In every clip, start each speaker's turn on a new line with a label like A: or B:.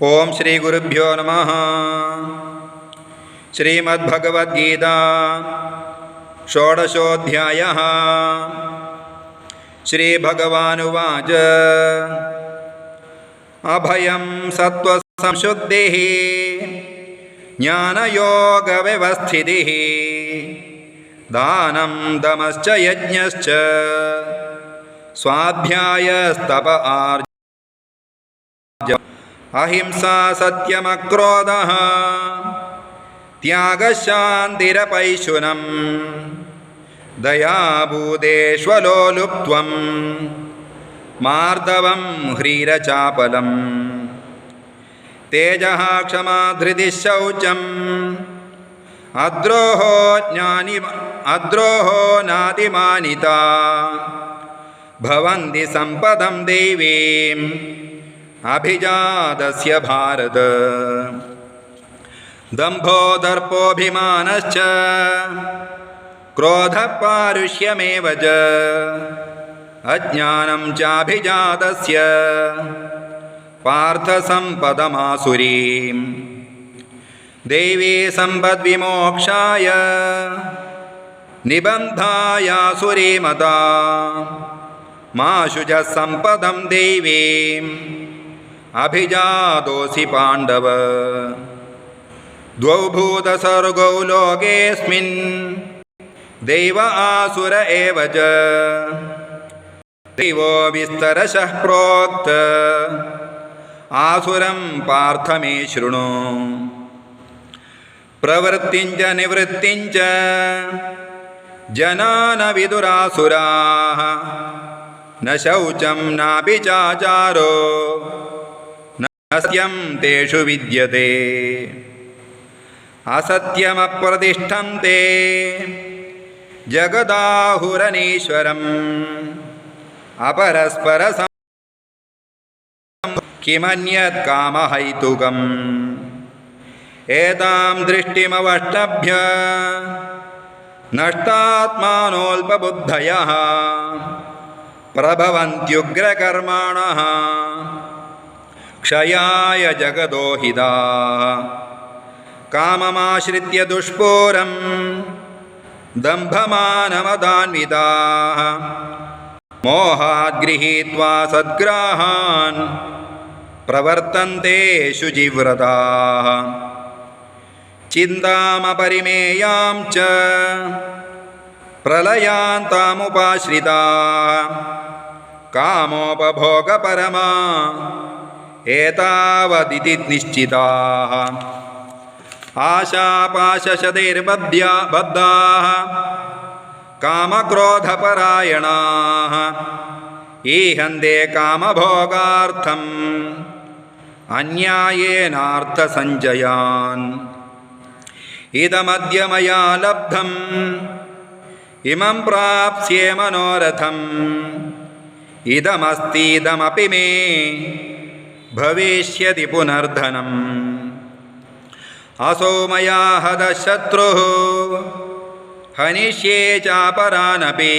A: ओम श्री गुरुभ्यो नमः। श्रीमद्भगवद्गीता षोडशोऽध्यायः। श्रीभगवानुवाच अभयं सत्त्वसंशुद्धिः ज्ञानयोगव्यवस्थितिः दानं दमश्च यज्ञश्च स्वाध्यायस्तप आर्जवम् अहिंसा सत्यमक्रोधः त्यागशान्तिरपैशुनम् दयाभूतेष्वलोलुप्त्वम् मार्दवं ह्रीरचापलम् तेजः क्षमा धृतिः शौचम् अद्रोहो नातिमानिता भवन्ति सम्पदं दैवीम् अभिजातस्य भारत। दम्भो दर्पोऽभिमानश्च क्रोधः पारुष्यमेव च अज्ञानं चाभिजातस्य पार्थ सम्पदमासुरीम् दैवी सम्पद्विमोक्षाय निबन्धायासुरीमता मा शुचः सम्पदं दैवीम् अभिजातोऽसि पाण्डव। द्वौ भूतसर्गौ लोकेऽस्मिन् दैव आसुर एव च दैवो विस्तरशः प्रोक्त आसुरं पार्थ मे शृणु। प्रवृत्तिं च निवृत्तिं च जना न विदुरासुराः न शौचं नापि चाचारो सत्यं तेषु विद्यते असत्यमप्रतिष्ठं ते जगदाहुरनीश्वरम् अपरस्परसं किमन्यत् कामहैतुकम् एतां दृष्टिमवष्टभ्य नष्टात्मानोऽल्पबुद्धयः प्रभवन्त्युग्रकर्माणः क्षयाय जगदो हिताः काममाश्रित्य दुष्पूरं दम्भमानमदान्विताः मोहात् गृहीत्वा सद्ग्राहान् प्रवर्तन्ते शुचिव्रताः चिन्तामपरिमेयां च प्रलयान्तामुपाश्रिताः कामोपभोगपरमा एतावदिति निश्चिताः आशापाशशतैर्बद्धाः कामक्रोधपरायणाः ईहन्ते कामभोगार्थम् अन्यायेनार्थसञ्चयान् इदमद्य मया लब्धम् इमं प्राप्स्ये मनोरथम् इदमस्तीदमपि मे भविष्यति पुनर्धनम् असौ मया हतः शत्रुः हनिष्ये चापरानपि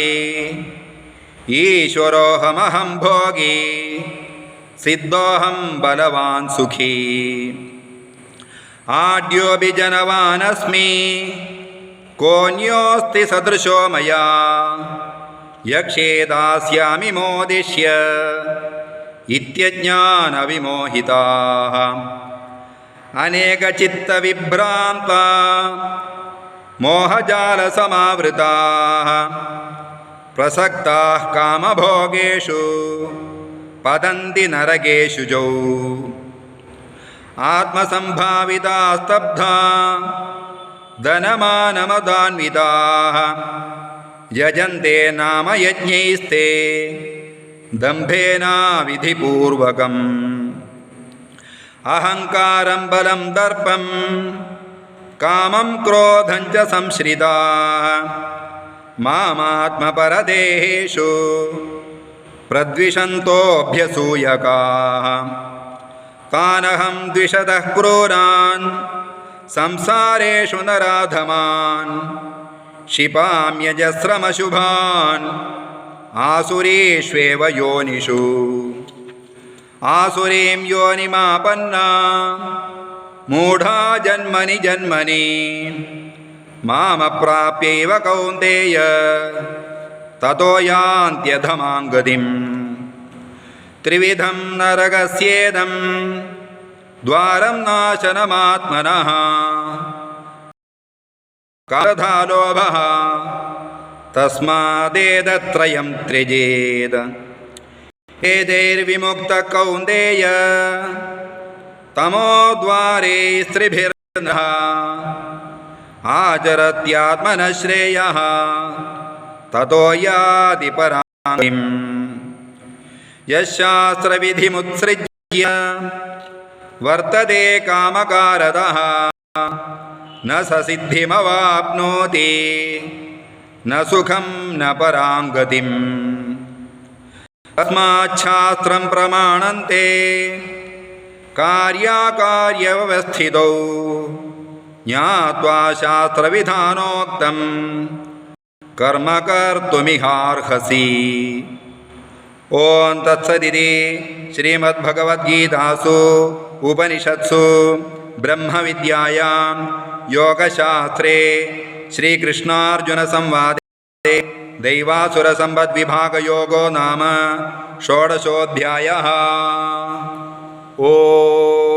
A: ईश्वरोऽहमहं भोगी सिद्धोऽहं बलवान् सुखी आढ्योऽपि जनवानस्मि कोऽन्योऽस्ति सदृशो मया यक्षे दास्यामि मोदिष्य इत्यज्ञानविमोहिताः अनेकचित्तविभ्रान्ता मोहजालसमावृताः प्रसक्ताः कामभोगेषु पतन्ति नरकेषु जौ आत्मसम्भाविता स्तब्धा धनमानमदान्विताः यजन्ते नाम यज्ञैस्ते दम्भेन विधिपूर्वकम् अहङ्कारं बलं दर्पं कामं क्रोधं च संश्रिताः मामात्मपरदेहेषु प्रद्विषन्तोऽभ्यसूयकाः तानहं द्विषतः क्रूरान् संसारेषु नराधमान् क्षिपाम्यजस्रमशुभान् आसुरीष्वेव योनिषु आसुरीं योनिमापन्ना मूढा जन्मनि जन्मनि मामप्राप्यैव कौन्तेय ततो यान्त्यधमां गतिम् त्रिविधं नरकस्येदं द्वारं नाशनमात्मनः कालधा लोभः तस्मादेतत्त्रयं त्यजेत् एतैर्विमुक्तः कौन्तेय तमोद्वारे स्त्रिभिर्नः आचरत्यात्मनः श्रेयः ततो याति पराङ्गतिम् यशास्त्रविधिमुत्सृज्य वर्तते कामकारतः न स सिद्धिमवाप्नोति न सुखं न पराङ्गतिम् तस्माच्छास्त्रं प्रमाणन्ते कार्याकार्यव्यवस्थितौ ज्ञात्वा शास्त्रविधानोक्तं कर्म कर्तुमिहार्हसि। ओं तत्सदिति श्रीमद्भगवद्गीतासु उपनिषत्सु ब्रह्मविद्यायां योगशास्त्रे श्रीकृष्णार्जुनसंवादे दैवासुरसम्पद्विभागयोगो नाम षोडशोऽध्यायः। ओम्।